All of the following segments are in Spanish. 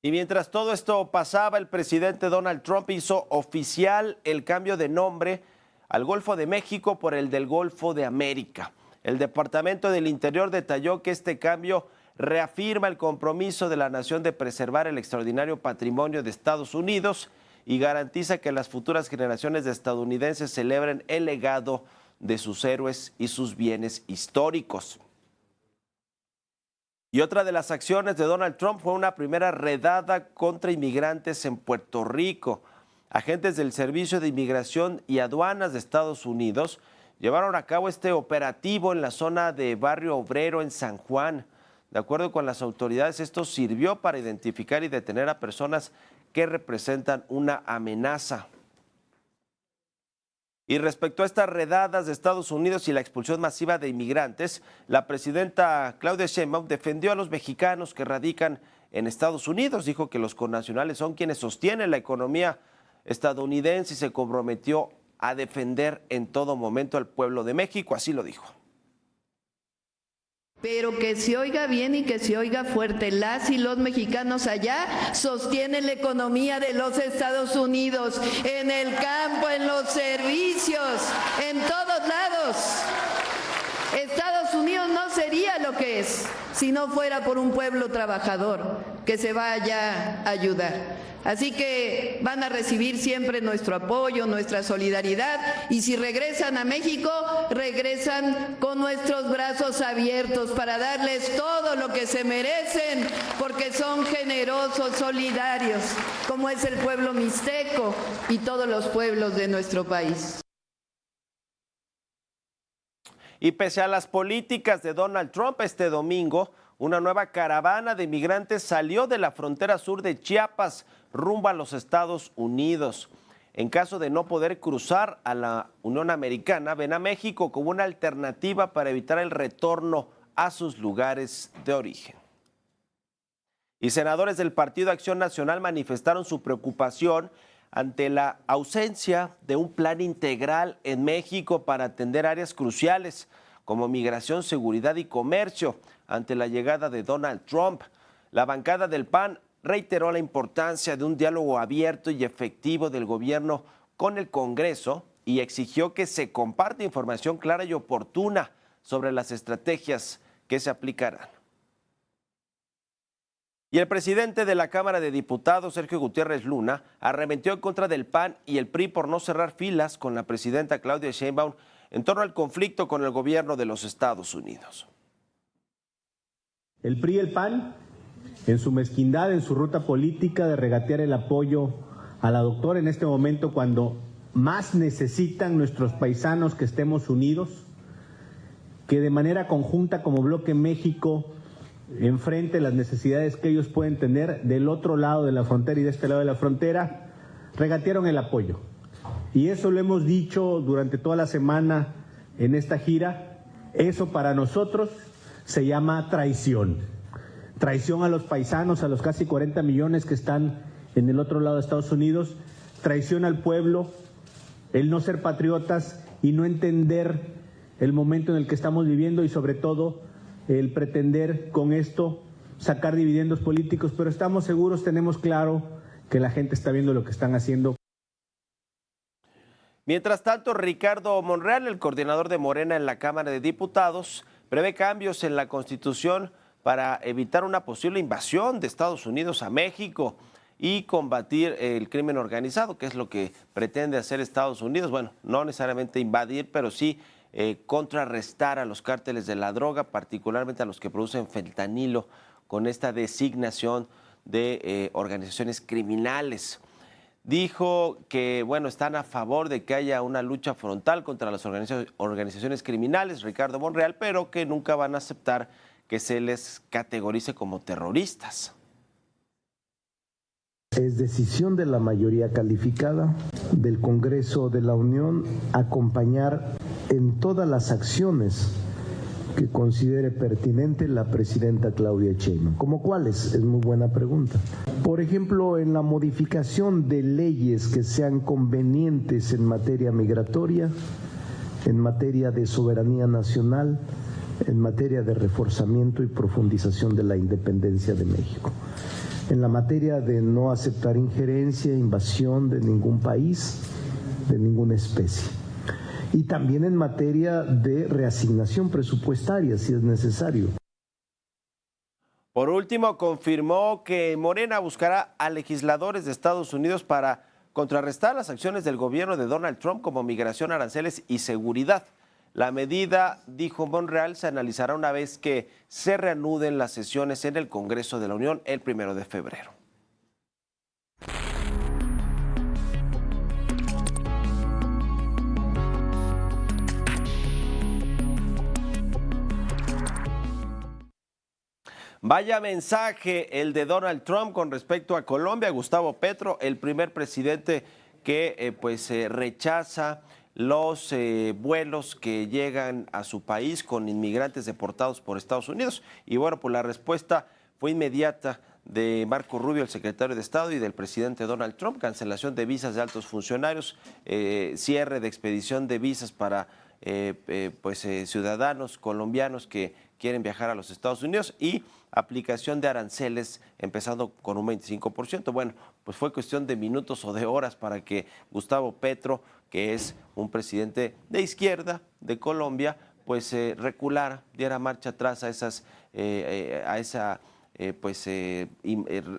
Y mientras todo esto pasaba, el presidente Donald Trump hizo oficial el cambio de nombre al Golfo de México por el del Golfo de América. El Departamento del Interior detalló que este cambio reafirma el compromiso de la nación de preservar el extraordinario patrimonio de Estados Unidos y garantiza que las futuras generaciones de estadounidenses celebren el legado de sus héroes y sus bienes históricos. Y otra de las acciones de Donald Trump fue una primera redada contra inmigrantes en Puerto Rico. Agentes del Servicio de Inmigración y Aduanas de Estados Unidos llevaron a cabo este operativo en la zona de Barrio Obrero en San Juan. De acuerdo con las autoridades, esto sirvió para identificar y detener a personas que representan una amenaza. Y respecto a estas redadas de Estados Unidos y la expulsión masiva de inmigrantes, la presidenta Claudia Sheinbaum defendió a los mexicanos que radican en Estados Unidos. Dijo que los connacionales son quienes sostienen la economía estadounidense y se comprometió a defender en todo momento al pueblo de México. Así lo dijo. Pero que se oiga bien y que se oiga fuerte, las y los mexicanos allá sostienen la economía de los Estados Unidos, en el campo, en los servicios, en todos lados. Estados Unidos no sería lo que es si no fuera por un pueblo trabajador que se vaya a ayudar. Así que van a recibir siempre nuestro apoyo, nuestra solidaridad, y si regresan a México, regresan con nuestros brazos abiertos para darles todo lo que se merecen, porque son generosos, solidarios, como es el pueblo mixteco y todos los pueblos de nuestro país. Y pese a las políticas de Donald Trump, este domingo, una nueva caravana de inmigrantes salió de la frontera sur de Chiapas rumbo a los Estados Unidos. En caso de no poder cruzar a la Unión Americana, ven a México como una alternativa para evitar el retorno a sus lugares de origen. Y senadores del Partido Acción Nacional manifestaron su preocupación ante la ausencia de un plan integral en México para atender áreas cruciales como migración, seguridad y comercio ante la llegada de Donald Trump. La bancada del PAN reiteró la importancia de un diálogo abierto y efectivo del gobierno con el Congreso y exigió que se comparta información clara y oportuna sobre las estrategias que se aplicarán. Y el presidente de la Cámara de Diputados, Sergio Gutiérrez Luna, arremetió en contra del PAN y el PRI por no cerrar filas con la presidenta Claudia Sheinbaum en torno al conflicto con el gobierno de los Estados Unidos. El PRI y el PAN, en su mezquindad, en su ruta política de regatear el apoyo a la doctora en este momento cuando más necesitan nuestros paisanos que estemos unidos, que de manera conjunta como Bloque México enfrente las necesidades que ellos pueden tener del otro lado de la frontera y de este lado de la frontera, regatearon el apoyo. Y eso lo hemos dicho durante toda la semana en esta gira. Eso para nosotros se llama traición. Traición a los paisanos, a los casi 40 millones que están en el otro lado de Estados Unidos. Traición al pueblo, el no ser patriotas y no entender el momento en el que estamos viviendo y sobre todo el pretender con esto sacar dividendos políticos, pero estamos seguros, tenemos claro que la gente está viendo lo que están haciendo. Mientras tanto, Ricardo Monreal, el coordinador de Morena en la Cámara de Diputados, prevé cambios en la Constitución para evitar una posible invasión de Estados Unidos a México y combatir el crimen organizado, que es lo que pretende hacer Estados Unidos. Bueno, no necesariamente invadir, pero sí contrarrestar a los cárteles de la droga, particularmente a los que producen fentanilo, con esta designación de organizaciones criminales. Dijo que, bueno, están a favor de que haya una lucha frontal contra las organizaciones criminales, Ricardo Monreal, pero que nunca van a aceptar que se les categorice como terroristas. Es decisión de la mayoría calificada del Congreso de la Unión acompañar en todas las acciones que considere pertinente la presidenta Claudia Sheinbaum. ¿Cómo cuáles? Es muy buena pregunta. Por ejemplo, en la modificación de leyes que sean convenientes en materia migratoria, en materia de soberanía nacional, en materia de reforzamiento y profundización de la independencia de México. en la materia de no aceptar injerencia, invasión de ningún país, de ninguna especie. Y también en materia de reasignación presupuestaria, si es necesario. Por último, confirmó que Morena buscará a legisladores de Estados Unidos para contrarrestar las acciones del gobierno de Donald Trump como migración, aranceles y seguridad. La medida, dijo Monreal, se analizará una vez que se reanuden las sesiones en el Congreso de la Unión el 1 de febrero. Vaya mensaje el de Donald Trump con respecto a Colombia. Gustavo Petro, el primer presidente que rechaza los vuelos que llegan a su país con inmigrantes deportados por Estados Unidos. Y bueno, pues la respuesta fue inmediata de Marco Rubio, el secretario de Estado, y del presidente Donald Trump: cancelación de visas de altos funcionarios, cierre de expedición de visas para ciudadanos colombianos que quieren viajar a los Estados Unidos, y aplicación de aranceles empezando con un 25%. Bueno, pues fue cuestión de minutos o de horas para que Gustavo Petro, que es un presidente de izquierda de Colombia, pues reculara, diera marcha atrás a esa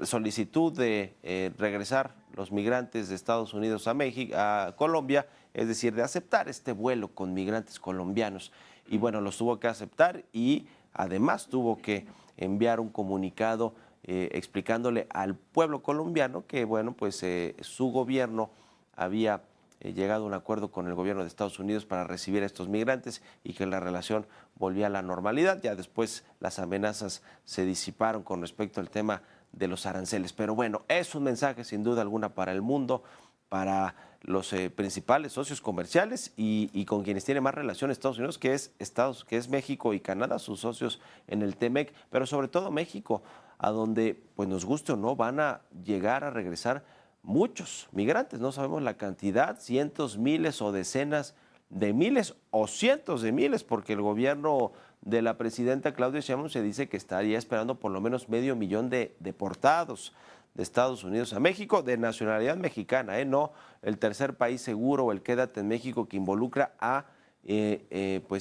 solicitud de regresar los migrantes de Estados Unidos a México, a Colombia, es decir, de aceptar este vuelo con migrantes colombianos. Y bueno, los tuvo que aceptar, y además tuvo que enviar un comunicado explicándole al pueblo colombiano que, bueno, pues su gobierno había llegado a un acuerdo con el gobierno de Estados Unidos para recibir a estos migrantes y que la relación volvía a la normalidad. Ya después las amenazas se disiparon con respecto al tema de los aranceles. Pero bueno, es un mensaje sin duda alguna para el mundo, para los principales socios comerciales y con quienes tiene más relación Estados Unidos, que es México y Canadá, sus socios en el TEMEC, pero sobre todo México, a donde, pues nos guste o no, van a llegar a regresar muchos migrantes. No sabemos la cantidad, cientos, miles o decenas de miles o cientos de miles, porque el gobierno de la presidenta Claudia Sheinbaum se dice que estaría esperando por lo menos 500,000 de deportados de Estados Unidos a México, de nacionalidad mexicana, no el tercer país seguro o el quédate en México, que involucra a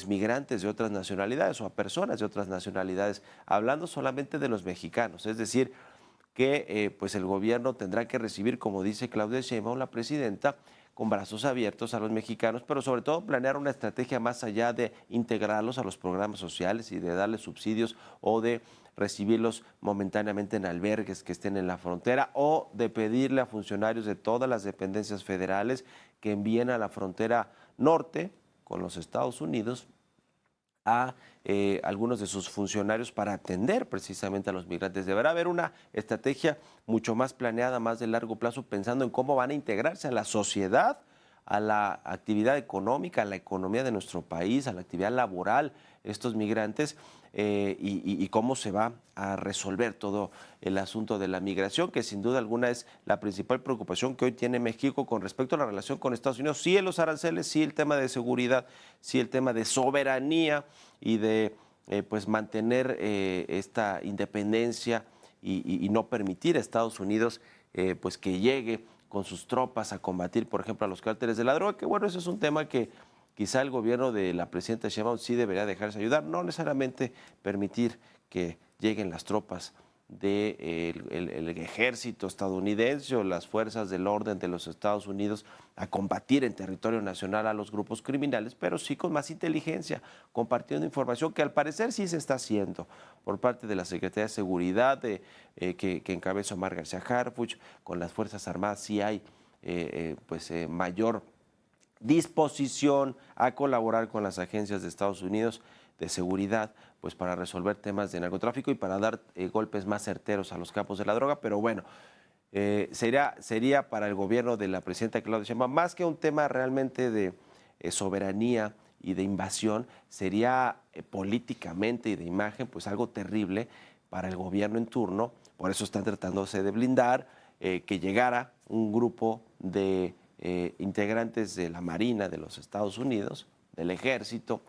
migrantes de otras nacionalidades o a personas de otras nacionalidades, hablando solamente de los mexicanos. Es decir, que pues el gobierno tendrá que recibir, como dice Claudia Sheinbaum, la presidenta, con brazos abiertos a los mexicanos, pero sobre todo planear una estrategia más allá de integrarlos a los programas sociales y de darles subsidios o de recibirlos momentáneamente en albergues que estén en la frontera, o de pedirle a funcionarios de todas las dependencias federales que envíen a la frontera norte con los Estados Unidos a algunos de sus funcionarios para atender precisamente a los migrantes. Deberá haber una estrategia mucho más planeada, más de largo plazo, pensando en cómo van a integrarse a la sociedad, a la actividad económica, a la economía de nuestro país, a la actividad laboral, estos migrantes, y cómo se va a resolver todo el asunto de la migración, que sin duda alguna es la principal preocupación que hoy tiene México con respecto a la relación con Estados Unidos. Sí, en los aranceles, sí el tema de seguridad, sí el tema de soberanía y de mantener esta independencia y no permitir a Estados Unidos que llegue con sus tropas a combatir, por ejemplo, a los cárteles de la droga, que bueno, ese es un tema que quizá el gobierno de la presidenta Sheinbaum sí debería dejarse ayudar, no necesariamente permitir que lleguen las tropas del ejército estadounidense o las fuerzas del orden de los Estados Unidos a combatir en territorio nacional a los grupos criminales, pero sí con más inteligencia, compartiendo información que al parecer sí se está haciendo por parte de la Secretaría de Seguridad que encabeza Omar García Harfuch. Con las Fuerzas Armadas sí hay mayor disposición a colaborar con las agencias de Estados Unidos de seguridad, pues para resolver temas de narcotráfico y para dar golpes más certeros a los capos de la droga. Pero bueno, sería para el gobierno de la presidenta Claudia Sheinbaum, más que un tema realmente de soberanía y de invasión, sería políticamente y de imagen pues algo terrible para el gobierno en turno. Por eso están tratándose de blindar que llegara un grupo de integrantes de la Marina de los Estados Unidos, del Ejército,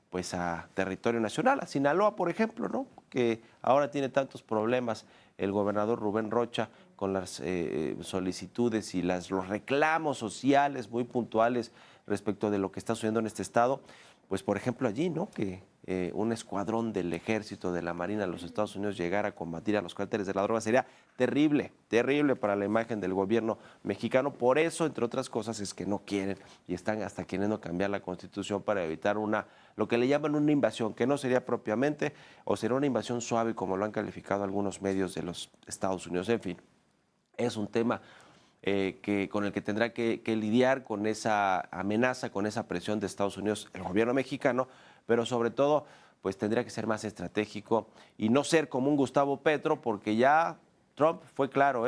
pues a territorio nacional, a Sinaloa, por ejemplo, ¿no? que ahora tiene tantos problemas el gobernador Rubén Rocha con las solicitudes y los reclamos sociales muy puntuales respecto de lo que está sucediendo en este estado, pues por ejemplo allí, ¿no? Que un escuadrón del ejército, de la Marina de los Estados Unidos llegara a combatir a los cárteles de la droga sería terrible, terrible para la imagen del gobierno mexicano. Por eso, entre otras cosas, es que no quieren y están hasta queriendo cambiar la Constitución para evitar lo que le llaman una invasión, que no sería propiamente, o sería una invasión suave, como lo han calificado algunos medios de los Estados Unidos. En fin, es un tema con el que tendrá que lidiar con esa amenaza, con esa presión de Estados Unidos, el gobierno mexicano, pero sobre todo, pues tendría que ser más estratégico y no ser como un Gustavo Petro, porque ya Trump fue claro,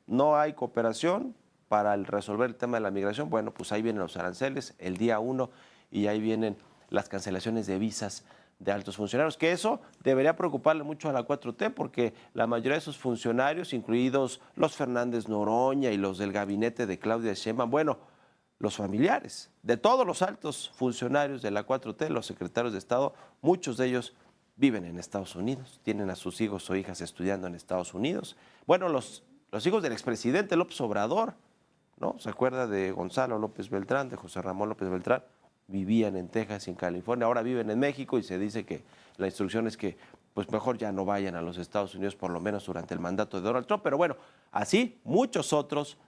no hay cooperación para resolver el tema de la migración. Bueno, pues ahí vienen los aranceles el día 1 y ahí vienen las cancelaciones de visas de altos funcionarios, que eso debería preocuparle mucho a la 4T, porque la mayoría de esos funcionarios, incluidos los Fernández Noroña y los del gabinete de Claudia Sheinbaum, bueno, los familiares de todos los altos funcionarios de la 4T, los secretarios de Estado, muchos de ellos viven en Estados Unidos, tienen a sus hijos o hijas estudiando en Estados Unidos. Bueno, los hijos del expresidente López Obrador, ¿no? ¿Se acuerda de Gonzalo López Beltrán, de José Ramón López Beltrán? Vivían en Texas y en California, ahora viven en México y se dice que la instrucción es que pues mejor ya no vayan a los Estados Unidos, por lo menos durante el mandato de Donald Trump. Pero bueno, así muchos otros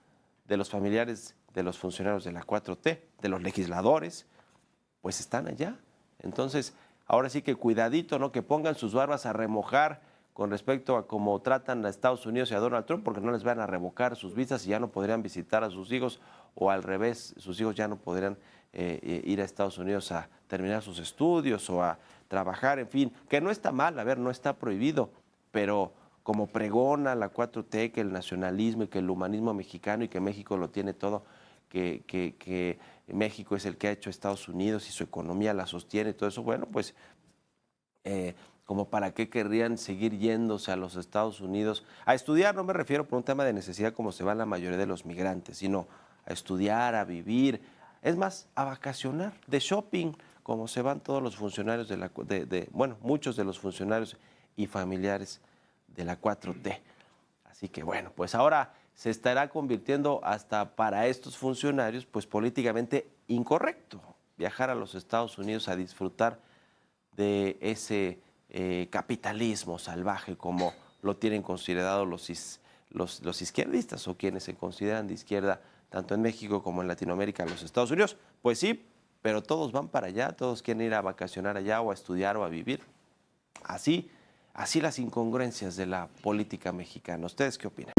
de los familiares de los funcionarios de la 4T, de los legisladores, pues están allá. Entonces, ahora sí que cuidadito, ¿no? Que pongan sus barbas a remojar con respecto a cómo tratan a Estados Unidos y a Donald Trump, porque no les van a revocar sus visas y ya no podrían visitar a sus hijos, o al revés, sus hijos ya no podrían ir a Estados Unidos a terminar sus estudios o a trabajar, en fin, que no está mal, a ver, no está prohibido, pero como pregona la 4T que el nacionalismo y que el humanismo mexicano y que México lo tiene todo, que México es el que ha hecho Estados Unidos y su economía la sostiene y todo eso, bueno, pues como para qué querrían seguir yéndose a los Estados Unidos a estudiar. No me refiero por un tema de necesidad como se van la mayoría de los migrantes, sino a estudiar, a vivir, es más, a vacacionar, de shopping, como se van todos los funcionarios bueno, muchos de los funcionarios y familiares de la 4T. Así que bueno, pues ahora se estará convirtiendo hasta para estos funcionarios, pues políticamente incorrecto viajar a los Estados Unidos a disfrutar de ese capitalismo salvaje como lo tienen considerado los izquierdistas o quienes se consideran de izquierda tanto en México como en Latinoamérica, en los Estados Unidos. Pues sí, pero todos van para allá, todos quieren ir a vacacionar allá o a estudiar o a vivir. Así las incongruencias de la política mexicana. ¿Ustedes qué opinan?